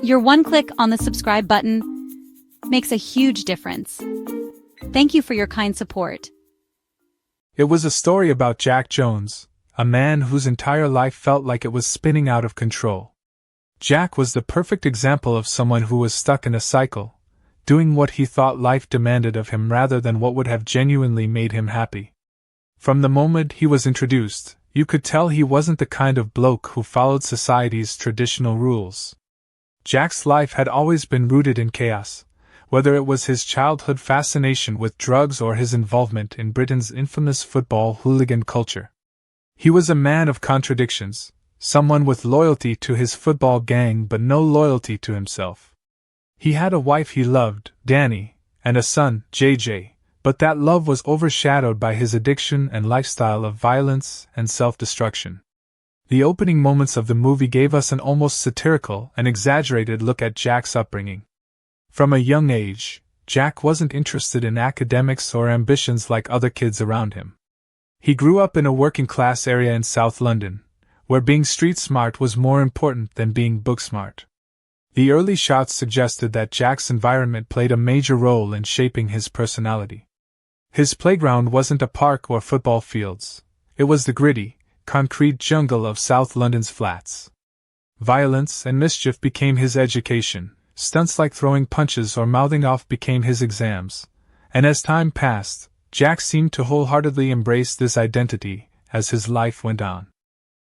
Your one click on the subscribe button makes a huge difference. Thank you for your kind support. It was a story about Jack Jones, a man whose entire life felt like it was spinning out of control. Jack was the perfect example of someone who was stuck in a cycle, doing what he thought life demanded of him rather than what would have genuinely made him happy. From the moment he was introduced, you could tell he wasn't the kind of bloke who followed society's traditional rules. Jack's life had always been rooted in chaos, whether it was his childhood fascination with drugs or his involvement in Britain's infamous football hooligan culture. He was a man of contradictions, someone with loyalty to his football gang but no loyalty to himself. He had a wife he loved, Danny, and a son, JJ, but that love was overshadowed by his addiction and lifestyle of violence and self-destruction. The opening moments of the movie gave us an almost satirical and exaggerated look at Jack's upbringing. From a young age, Jack wasn't interested in academics or ambitions like other kids around him. He grew up in a working-class area in South London, where being street-smart was more important than being book-smart. The early shots suggested that Jack's environment played a major role in shaping his personality. His playground wasn't a park or football fields, it was the gritty, concrete jungle of South London's flats. Violence and mischief became his education, stunts like throwing punches or mouthing off became his exams, and as time passed, Jack seemed to wholeheartedly embrace this identity as his life went on.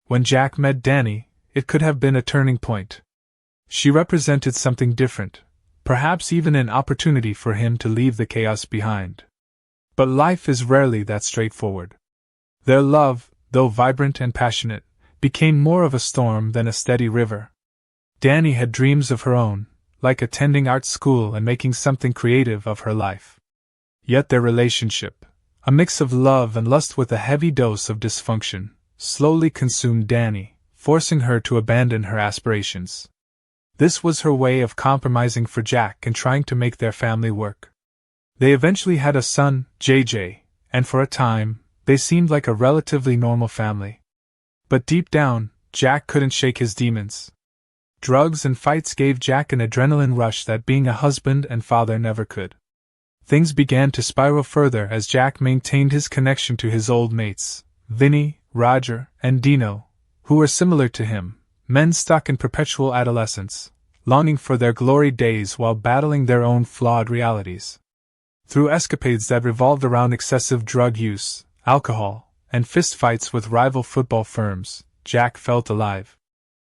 When Jack met Danny, it could have been a turning point. She represented something different, perhaps even an opportunity for him to leave the chaos behind. But life is rarely that straightforward. Their love, though vibrant and passionate, became more of a storm than a steady river. Danny had dreams of her own, like attending art school and making something creative of her life. Yet their relationship, a mix of love and lust with a heavy dose of dysfunction, slowly consumed Danny, forcing her to abandon her aspirations. This was her way of compromising for Jack and trying to make their family work. They eventually had a son, JJ, and for a time, they seemed like a relatively normal family. But deep down, Jack couldn't shake his demons. Drugs and fights gave Jack an adrenaline rush that being a husband and father never could. Things began to spiral further as Jack maintained his connection to his old mates, Vinny, Roger, and Dino, who were similar to him, men stuck in perpetual adolescence, longing for their glory days while battling their own flawed realities. Through escapades that revolved around excessive drug use, alcohol, and fistfights with rival football firms, Jack felt alive.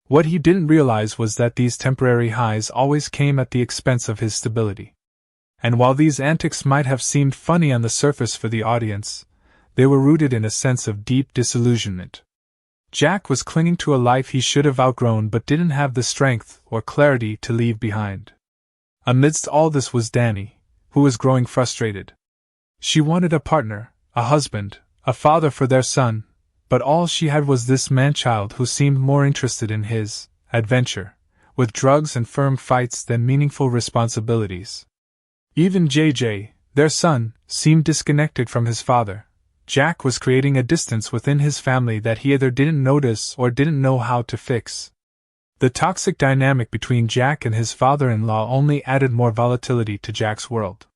What he didn't realize was that these temporary highs always came at the expense of his stability. And while these antics might have seemed funny on the surface for the audience, they were rooted in a sense of deep disillusionment. Jack was clinging to a life he should have outgrown but didn't have the strength or clarity to leave behind. Amidst all this was Danny, who was growing frustrated. She wanted a partner, a husband, a father for their son, but all she had was this man-child who seemed more interested in his adventure, with drugs and firm fights than meaningful responsibilities. Even JJ, their son, seemed disconnected from his father. Jack was creating a distance within his family that he either didn't notice or didn't know how to fix. The toxic dynamic between Jack and his father-in-law only added more volatility to Jack's world.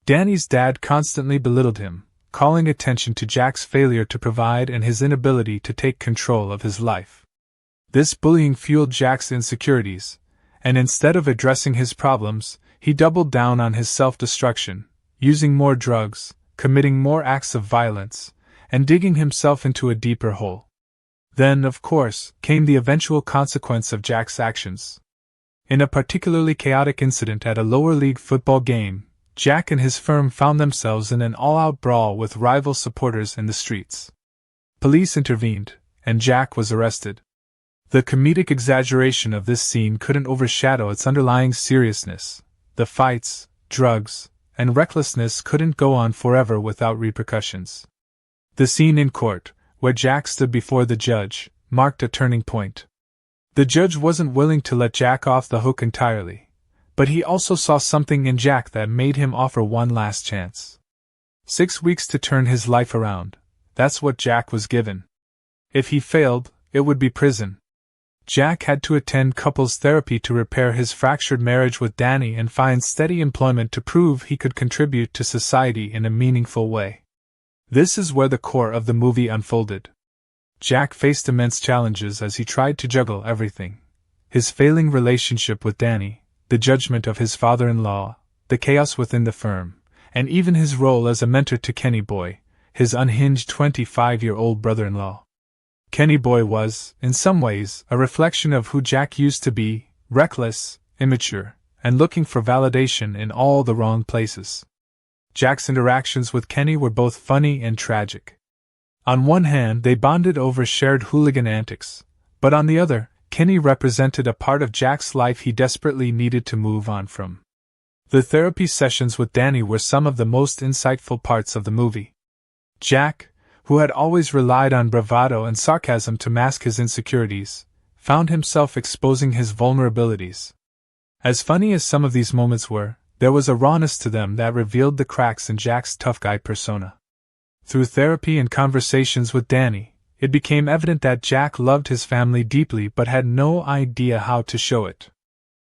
Danny's dad constantly belittled him, calling attention to Jack's failure to provide and his inability to take control of his life. This bullying fueled Jack's insecurities, and instead of addressing his problems, he doubled down on his self-destruction, using more drugs, committing more acts of violence, and digging himself into a deeper hole. Then, of course, came the eventual consequence of Jack's actions. In a particularly chaotic incident at a lower league football game, Jack and his firm found themselves in an all-out brawl with rival supporters in the streets. Police intervened, and Jack was arrested. The comedic exaggeration of this scene couldn't overshadow its underlying seriousness. The fights, drugs, and recklessness couldn't go on forever without repercussions. The scene in court, where Jack stood before the judge, marked a turning point. The judge wasn't willing to let Jack off the hook entirely, but he also saw something in Jack that made him offer one last chance. 6 weeks to turn his life around, that's what Jack was given. If he failed, it would be prison. Jack had to attend couples therapy to repair his fractured marriage with Danny and find steady employment to prove he could contribute to society in a meaningful way. This is where the core of the movie unfolded. Jack faced immense challenges as he tried to juggle everything: his failing relationship with Danny, the judgment of his father-in-law, the chaos within the firm, and even his role as a mentor to Kenny Boy, his unhinged 25-year-old brother-in-law. Kenny Boy was, in some ways, a reflection of who Jack used to be: reckless, immature, and looking for validation in all the wrong places. Jack's interactions with Kenny were both funny and tragic. On one hand, they bonded over shared hooligan antics, but on the other, Kenny represented a part of Jack's life he desperately needed to move on from. The therapy sessions with Danny were some of the most insightful parts of the movie. Jack, who had always relied on bravado and sarcasm to mask his insecurities, found himself exposing his vulnerabilities. As funny as some of these moments were, there was a rawness to them that revealed the cracks in Jack's tough guy persona. Through therapy and conversations with Danny, it became evident that Jack loved his family deeply but had no idea how to show it.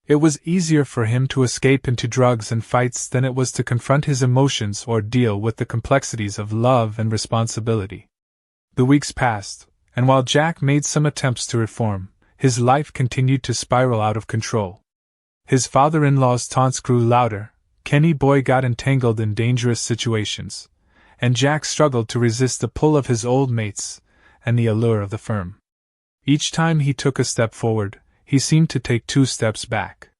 It was easier for him to escape into drugs and fights than it was to confront his emotions or deal with the complexities of love and responsibility. The weeks passed, and while Jack made some attempts to reform, his life continued to spiral out of control. His father-in-law's taunts grew louder, Kenny Boy got entangled in dangerous situations, and Jack struggled to resist the pull of his old mates and the allure of the firm. Each time he took a step forward, he seemed to take 2 steps back.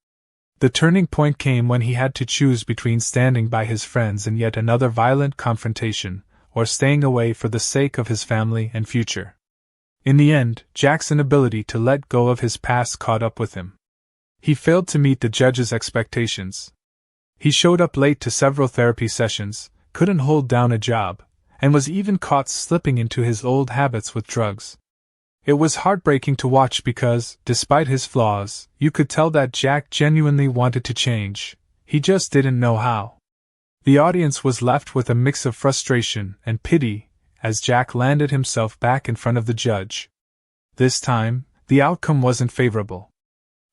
The turning point came when he had to choose between standing by his friends in yet another violent confrontation, or staying away for the sake of his family and future. In the end, Jack's inability to let go of his past caught up with him. He failed to meet the judge's expectations. He showed up late to several therapy sessions, couldn't hold down a job, and was even caught slipping into his old habits with drugs. It was heartbreaking to watch because, despite his flaws, you could tell that Jack genuinely wanted to change, he just didn't know how. The audience was left with a mix of frustration and pity as Jack landed himself back in front of the judge. This time, the outcome wasn't favorable.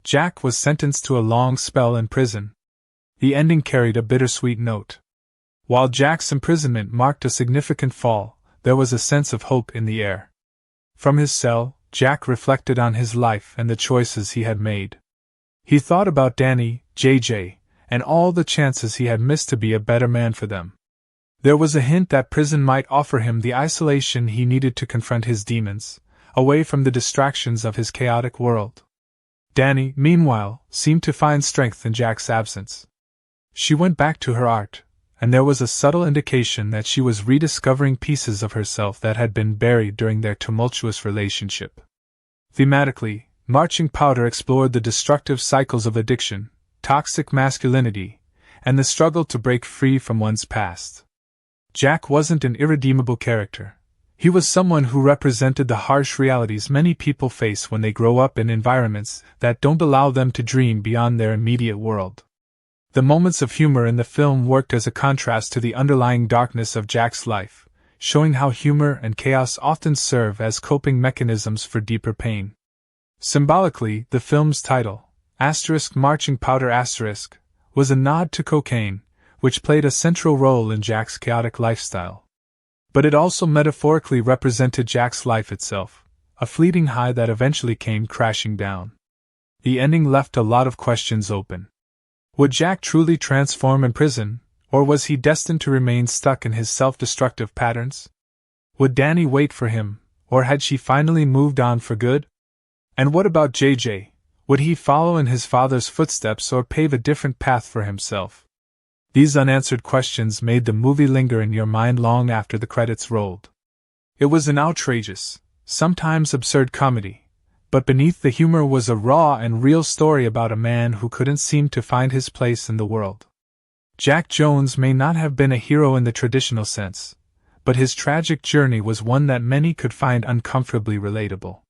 Jack was sentenced to a long spell in prison. The ending carried a bittersweet note. While Jack's imprisonment marked a significant fall, there was a sense of hope in the air. From his cell, Jack reflected on his life and the choices he had made. He thought about Danny, JJ, and all the chances he had missed to be a better man for them. There was a hint that prison might offer him the isolation he needed to confront his demons, away from the distractions of his chaotic world. Danny, meanwhile, seemed to find strength in Jack's absence. She went back to her art, and there was a subtle indication that she was rediscovering pieces of herself that had been buried during their tumultuous relationship. Thematically, Marching Powder explored the destructive cycles of addiction, toxic masculinity, and the struggle to break free from one's past. Jack wasn't an irredeemable character. He was someone who represented the harsh realities many people face when they grow up in environments that don't allow them to dream beyond their immediate world. The moments of humor in the film worked as a contrast to the underlying darkness of Jack's life, showing how humor and chaos often serve as coping mechanisms for deeper pain. Symbolically, the film's title, Marching Powder *, was a nod to cocaine, which played a central role in Jack's chaotic lifestyle. But it also metaphorically represented Jack's life itself, a fleeting high that eventually came crashing down. The ending left a lot of questions open. Would Jack truly transform in prison, or was he destined to remain stuck in his self-destructive patterns? Would Danny wait for him, or had she finally moved on for good? And what about JJ? Would he follow in his father's footsteps or pave a different path for himself? These unanswered questions made the movie linger in your mind long after the credits rolled. It was an outrageous, sometimes absurd comedy, but beneath the humor was a raw and real story about a man who couldn't seem to find his place in the world. Jack Jones may not have been a hero in the traditional sense, but his tragic journey was one that many could find uncomfortably relatable.